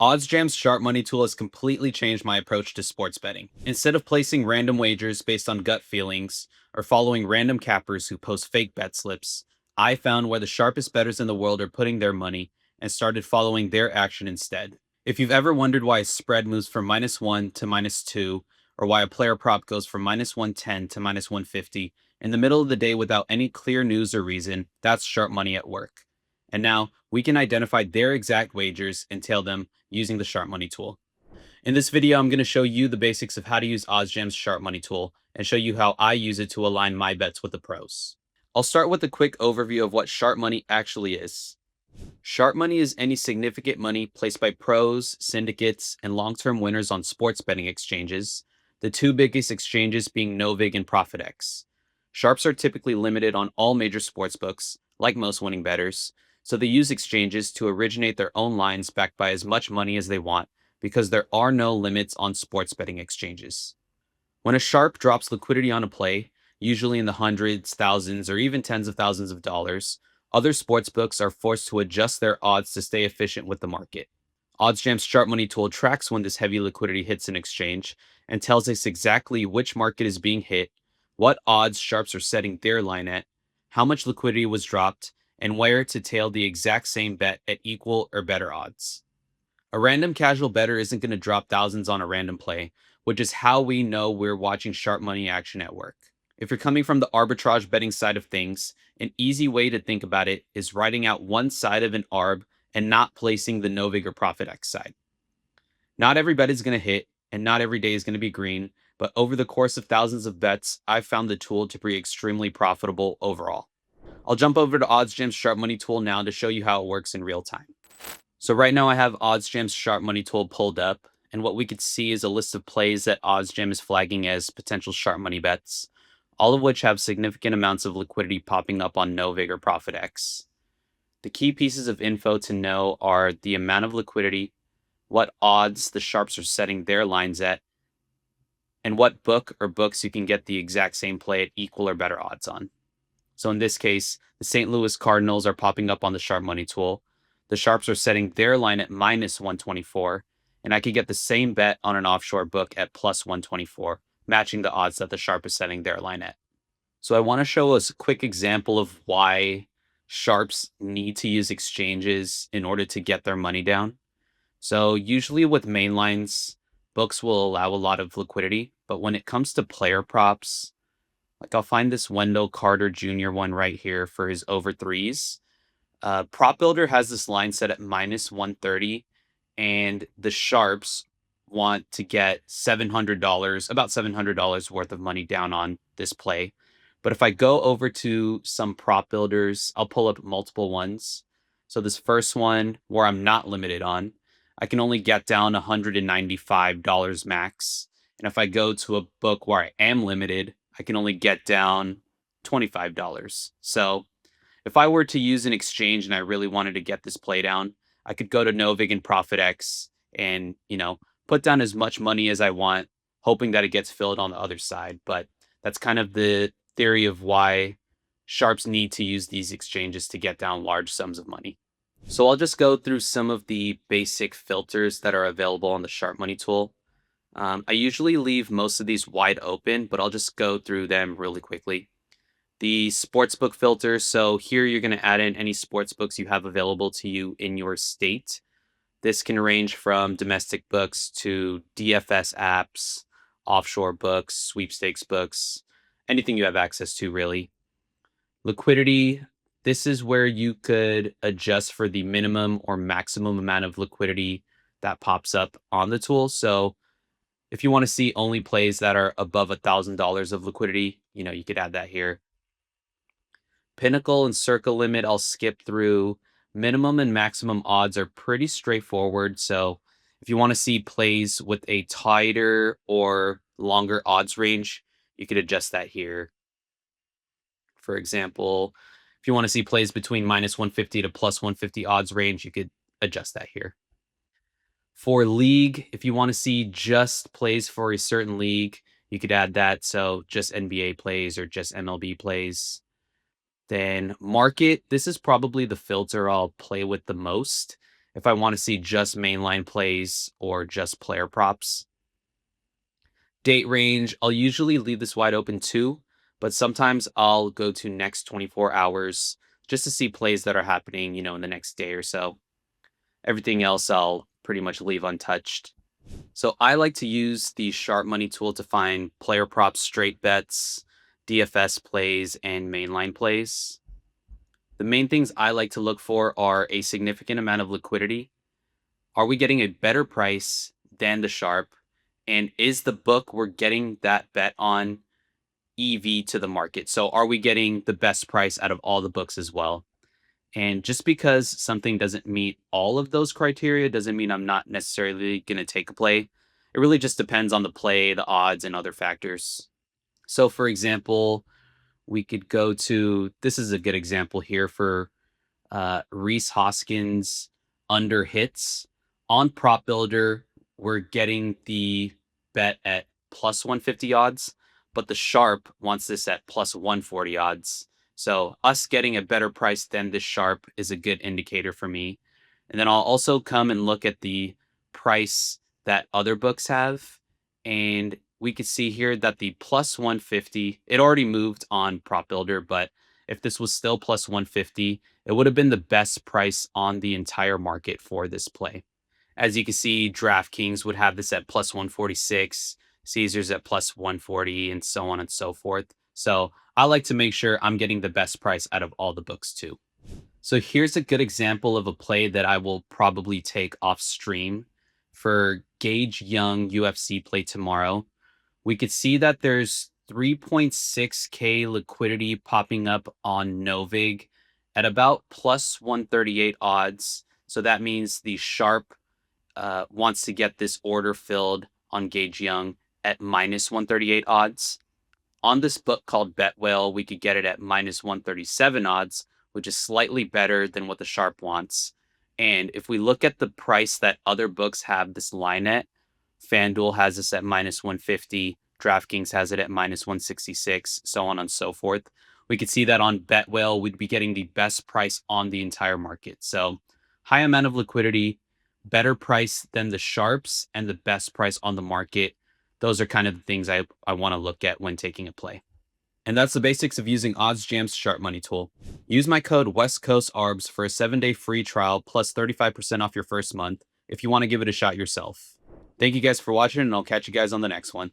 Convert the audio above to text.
OddsJam's sharp money tool has completely changed my approach to sports betting. Instead of placing random wagers based on gut feelings or following random cappers who post fake bet slips, I found where the sharpest bettors in the world are putting their money and started following their action instead. If you've ever wondered why a spread moves from -1 to -2, or why a player prop goes from -110 to -150 in the middle of the day without any clear news or reason, that's sharp money at work. And now we can identify their exact wagers and tail them using the sharp money tool. In this video, I'm going to show you the basics of how to use OddsJam's sharp money tool and show you how I use it to align my bets with the pros. I'll start with a quick overview of what sharp money actually is. Sharp money is any significant money placed by pros, syndicates, and long-term winners on sports betting exchanges, the two biggest exchanges being Novig and ProfitX. Sharps are typically limited on all major sportsbooks, like most winning bettors, so they use exchanges to originate their own lines backed by as much money as they want because there are no limits on sports betting exchanges. When a sharp drops liquidity on a play, usually in the hundreds, thousands, or even tens of thousands of dollars, other sportsbooks are forced to adjust their odds to stay efficient with the market. OddsJam's sharp money tool tracks when this heavy liquidity hits an exchange and tells us exactly which market is being hit, what odds sharps are setting their line at, how much liquidity was dropped, and where to tail the exact same bet at equal or better odds. A random casual bettor isn't going to drop thousands on a random play, which is how we know we're watching sharp money action at work. If you're coming from the arbitrage betting side of things, an easy way to think about it is writing out one side of an arb and not placing the Novig or ProfitX side. Not every bet is going to hit, and not every day is going to be green, but over the course of thousands of bets, I've found the tool to be extremely profitable overall. I'll jump over to OddsJam's sharp money tool now to show you how it works in real time. So right now I have OddsJam's sharp money tool pulled up, and what we could see is a list of plays that OddsJam is flagging as potential sharp money bets, all of which have significant amounts of liquidity popping up on Novig or ProfitX. The key pieces of info to know are the amount of liquidity, what odds the sharps are setting their lines at, and what book or books you can get the exact same play at equal or better odds on. So in this case, the St. Louis Cardinals are popping up on the sharp money tool. The sharps are setting their line at -124, and I could get the same bet on an offshore book at +124, matching the odds that the sharp is setting their line at. So I want to show us a quick example of why sharps need to use exchanges in order to get their money down. So usually with mainlines, books will allow a lot of liquidity, but when it comes to player props, like I'll find this Wendell Carter Jr. one right here for his over threes. Prop Builder has this line set at -130, and the sharps want to get $700, about $700 worth of money down on this play. But if I go over to some prop builders, I'll pull up multiple ones. So this first one where I'm not limited on, I can only get down $195 max. And if I go to a book where I am limited, I can only get down $25. So if I were to use an exchange and I really wanted to get this play down, I could go to Novig and ProfitX and, put down as much money as I want, hoping that it gets filled on the other side. But that's kind of the theory of why sharps need to use these exchanges to get down large sums of money. So I'll just go through some of the basic filters that are available on the sharp money tool. I usually leave most of these wide open, but I'll just go through them really quickly. The sportsbook filter. So here you're going to add in any sportsbooks you have available to you in your state. This can range from domestic books to DFS apps, offshore books, sweepstakes books, anything you have access to, really. Liquidity. This is where you could adjust for the minimum or maximum amount of liquidity that pops up on the tool. So if you want to see only plays that are above $1,000 of liquidity, you could add that here. Pinnacle and circle limit, I'll skip through. Minimum and maximum odds are pretty straightforward. So if you want to see plays with a tighter or longer odds range, you could adjust that here. For example, if you want to see plays between -150 to +150 odds range, you could adjust that here. For league, if you want to see just plays for a certain league, you could add that. So just NBA plays or just MLB plays. Then market, this is probably the filter I'll play with the most. if I want to see just mainline plays or just player props. Date range, I'll usually leave this wide open too, but sometimes I'll go to next 24 hours just to see plays that are happening, in the next day or so. Everything else I'll pretty much leave untouched. So I like to use the sharp money tool to find player props, straight bets, DFS plays, and mainline plays. The main things I like to look for are a significant amount of liquidity. Are we getting a better price than the sharp? And is the book we're getting that bet on EV to the market? So are we getting the best price out of all the books as well? And just because something doesn't meet all of those criteria doesn't mean I'm not necessarily going to take a play. It really just depends on the play, the odds, and other factors. So, for example, we could go to this is a good example here for Reese Hoskins under hits. On Prop Builder, we're getting the bet at plus 150 odds, but the sharp wants this at plus 140 odds. So us getting a better price than this sharp is a good indicator for me. And then I'll also come and look at the price that other books have. And we could see here that the plus 150, it already moved on Prop Builder, but if this was still plus 150, it would have been the best price on the entire market for this play. As you can see, DraftKings would have this at plus 146, Caesars at plus 140, and so on and so forth. So I like to make sure I'm getting the best price out of all the books too. So here's a good example of a play that I will probably take off stream for Gage Young UFC play tomorrow. We could see that there's 3.6K liquidity popping up on Novig at about plus 138 odds. So that means the sharp wants to get this order filled on Gage Young at minus 138 odds. On this book called Bet Whale, we could get it at minus 137 odds, which is slightly better than what the sharp wants. And if we look at the price that other books have this line at, FanDuel has this at minus 150, DraftKings has it at minus 166, so on and so forth. We could see that on Bet Whale, we'd be getting the best price on the entire market. So high amount of liquidity, better price than the sharps, and the best price on the market. Those are kind of the things I want to look at when taking a play. And that's the basics of using OddsJam's sharp money tool. Use my code West Coast ARBS for a 7-day free trial plus 35% off your first month if you want to give it a shot yourself. Thank you guys for watching, and I'll catch you guys on the next one.